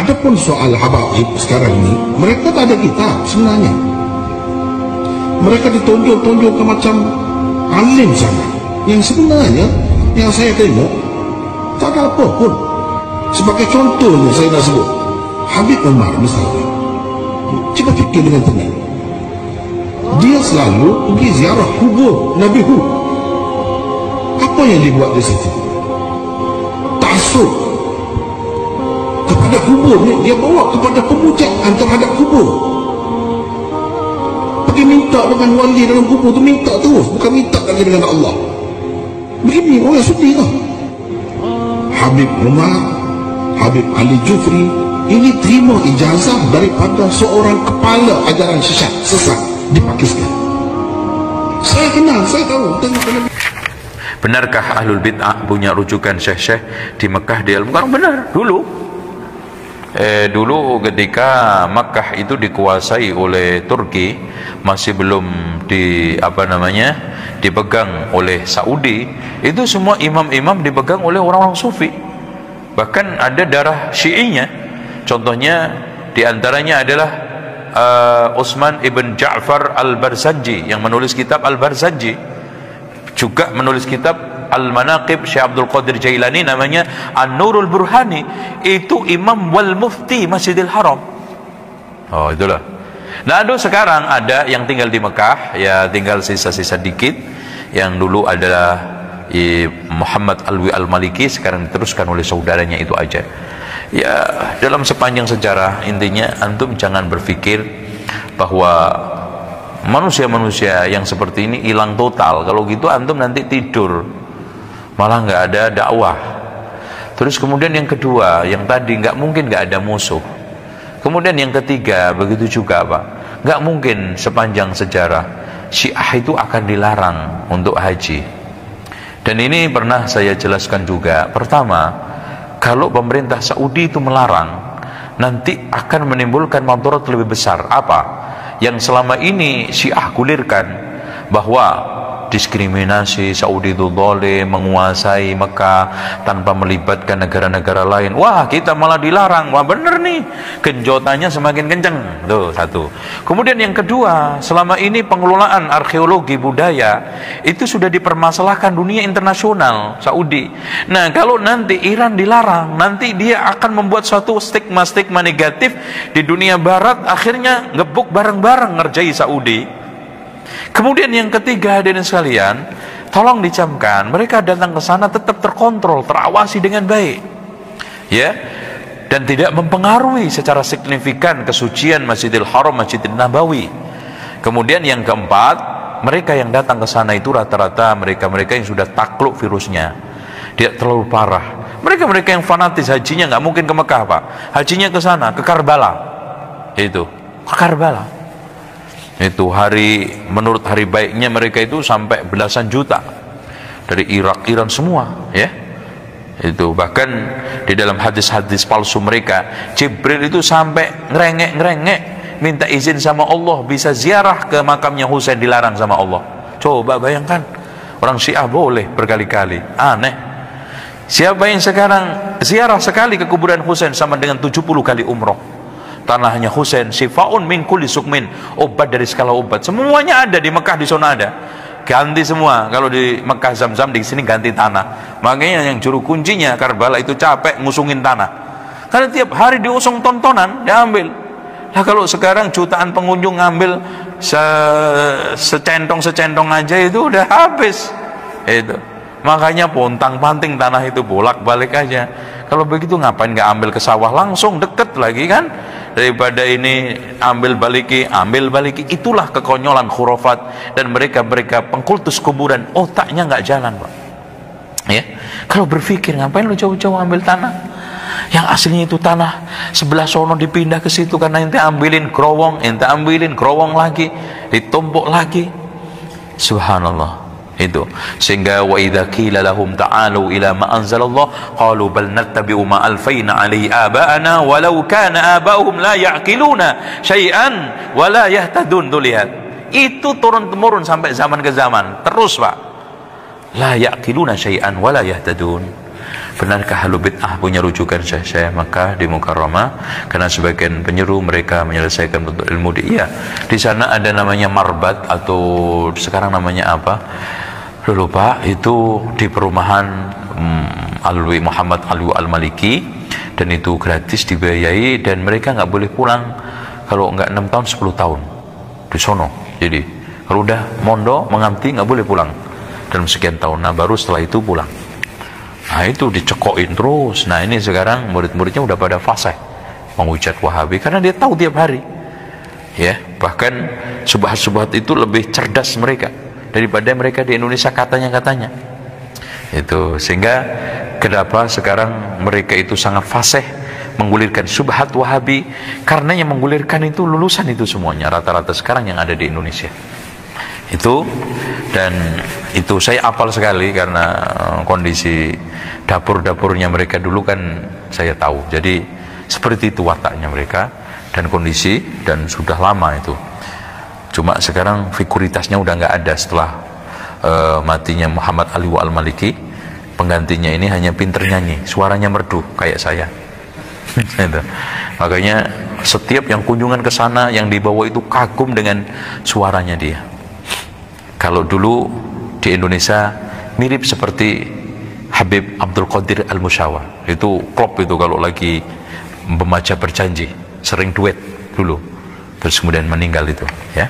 Adapun soal habaib sekarang ini, mereka tak ada kitab sebenarnya. Mereka ditonjol-tonjolkan macam alim sangat. Yang sebenarnya, yang saya tengok, tak ada apa pun. Sebagai contohnya saya nak sebut, Habib Umar misalnya. Cuba fikir dengan tenang. Dia selalu pergi ziarah kubur Nabi Hud. Apa yang dibuat di situ? Taksub kepada kubur ni, dia bawa kepada pemujaan terhadap kubur. Pergi minta dengan wali dalam kubur tu, minta terus, bukan minta lagi dengan Allah. Begini orang sudi lah. Habib Umar, Habib Ali Jufri ini terima ijazah daripada seorang kepala ajaran sesat di Pakistan. Saya kenal, saya tahu. Benarkah ahlul bid'ah punya rujukan syekh-syekh di Mekah di Al-Mukarram? Benar, dulu ketika Mekah itu dikuasai oleh Turki, masih belum dipegang oleh Saudi, itu semua imam-imam dipegang oleh orang-orang sufi. Bahkan ada darah Syi'inya. Contohnya diantaranya adalah Utsman ibn Ja'far al-Barzanji yang menulis kitab Al-Barzanji, juga menulis kitab Al-Manaqib Syekh Abdul Qadir Jailani namanya An-Nurul Burhani. Itu imam wal mufti Masjidil Haram. Oh, itulah. Nah, sekarang ada yang tinggal di Mekah, ya tinggal sisa-sisa dikit. Yang dulu adalah Muhammad Alwi Al-Maliki, sekarang diteruskan oleh saudaranya itu aja. Ya, dalam sepanjang sejarah, intinya antum jangan berpikir bahwa manusia-manusia yang seperti ini hilang total. Kalau gitu antum nanti tidur, malah nggak ada dakwah. Terus kemudian yang kedua, yang tadi nggak mungkin nggak ada musuh. Kemudian yang ketiga, begitu juga Pak, nggak mungkin sepanjang sejarah Syiah itu akan dilarang untuk haji. Dan ini pernah saya jelaskan juga. Pertama, kalau pemerintah Saudi itu melarang, nanti akan menimbulkan madarat lebih besar. Apa? Yang selama ini Syiah gulirkan, bahwa diskriminasi, Saudi itu zalim, menguasai Mekah tanpa melibatkan negara-negara lain. Wah, kita malah dilarang. Wah, bener nih, genjotannya semakin kenceng. Tuh, satu. Kemudian yang kedua, selama ini pengelolaan arkeologi budaya itu sudah dipermasalahkan dunia internasional, Saudi. Nah, kalau nanti Iran dilarang, nanti dia akan membuat suatu stigma-stigma negatif di dunia barat, akhirnya ngebuk bareng-bareng ngerjai Saudi. Kemudian yang ketiga, hadirin sekalian, tolong dicamkan, mereka datang ke sana tetap terkontrol, terawasi dengan baik, ya, dan tidak mempengaruhi secara signifikan kesucian Masjidil Haram, Masjidil Nabawi. Kemudian yang keempat, mereka yang datang ke sana itu rata-rata mereka-mereka yang sudah takluk virusnya, tidak terlalu parah. Mereka-mereka yang fanatis hajinya nggak mungkin ke Mekah, Pak. Hajinya ke sana, ke Karbala, itu ke Karbala. Itu menurut hari baiknya mereka itu sampai belasan juta dari Irak, Iran semua, ya. Itu bahkan di dalam hadis-hadis palsu mereka, Jibril itu sampai ngerengek minta izin sama Allah bisa ziarah ke makamnya Husain, dilarang sama Allah. Coba bayangkan, orang Syiah boleh berkali-kali, aneh. Siapa yang sekarang ziarah sekali ke kuburan Husain sama dengan 70 kali umroh. Tanahnya Husain, sifaun min kulli sukmin, obat dari segala obat. Semuanya ada di Mekah, di sana ada. Ganti semua. Kalau di Mekah Zam-Zam, di sini ganti tanah. Makanya yang juru kuncinya Karbala itu capek ngusungin tanah. Karena tiap hari diusung tontonan, diambil. Nah, kalau sekarang jutaan pengunjung ngambil secentong aja itu udah habis. Itu. Makanya pontang-panting tanah itu bolak-balik aja. Kalau begitu ngapain nggak ambil ke sawah langsung, deket lagi kan? Daripada ini ambil baliki. Itulah kekonyolan khurafat, dan mereka pengkultus kuburan, otaknya nggak jalan, Pak. Ya, kalau berpikir ngapain lu jauh-jauh ambil tanah yang aslinya itu tanah sebelah sono, dipindah ke situ karena ente ambilin gerowong lagi, ditumpuk lagi. Subhanallah. Itu sehingga wa idza qila lahum ta'alu ila ma anzalallah qalu bal nattabi'u ma alfayna alaihi aba'ana walau kana aba'uhum la ya'qiluna syai'an wa la yahtadun. Tuh lihat, itu turun-temurun sampai zaman ke zaman terus, Pak. La ya'qiluna syai'an wa la yahtadun. benarkah ahlu bid'ah punya rujukan Syekh Makkah di Mukarramah? Karena sebagian penyeru mereka menyelesaikan bentuk ilmu di di sana ada namanya marbat, atau sekarang namanya apa? Lupa, itu di perumahan Alwi Muhammad Alwi Al-Maliki, dan itu gratis dibiayai, dan mereka nggak boleh pulang kalau nggak 6 tahun 10 tahun di sono. Jadi kalau udah mondo mengamti nggak boleh pulang dalam sekian tahun. Nah baru setelah itu pulang. Nah itu dicekokin terus. Nah ini sekarang murid-muridnya udah pada fasih menghujat Wahabi karena dia tahu tiap hari. Ya, bahkan subhat-subhat itu lebih cerdas mereka daripada mereka di Indonesia katanya. Itu sehingga kenapa sekarang mereka itu sangat fasih menggulirkan subhat Wahabi, karena yang menggulirkan itu lulusan itu semuanya rata-rata sekarang yang ada di Indonesia. Itu, dan itu saya apal sekali karena kondisi dapur-dapurnya mereka dulu kan saya tahu. Jadi seperti itu wataknya mereka dan kondisi, dan sudah lama itu. Cuma sekarang figuritasnya udah nggak ada setelah matinya Muhammad Ali Al-Maliki. Penggantinya ini hanya pinter nyanyi, suaranya merdu kayak saya. Makanya setiap yang kunjungan ke sana yang dibawa itu kagum dengan suaranya dia. Kalau dulu di Indonesia mirip seperti Habib Abdul Qadir Al-Musyawa, itu klop itu kalau lagi membaca berjanji, sering duet dulu, terus kemudian meninggal itu, ya.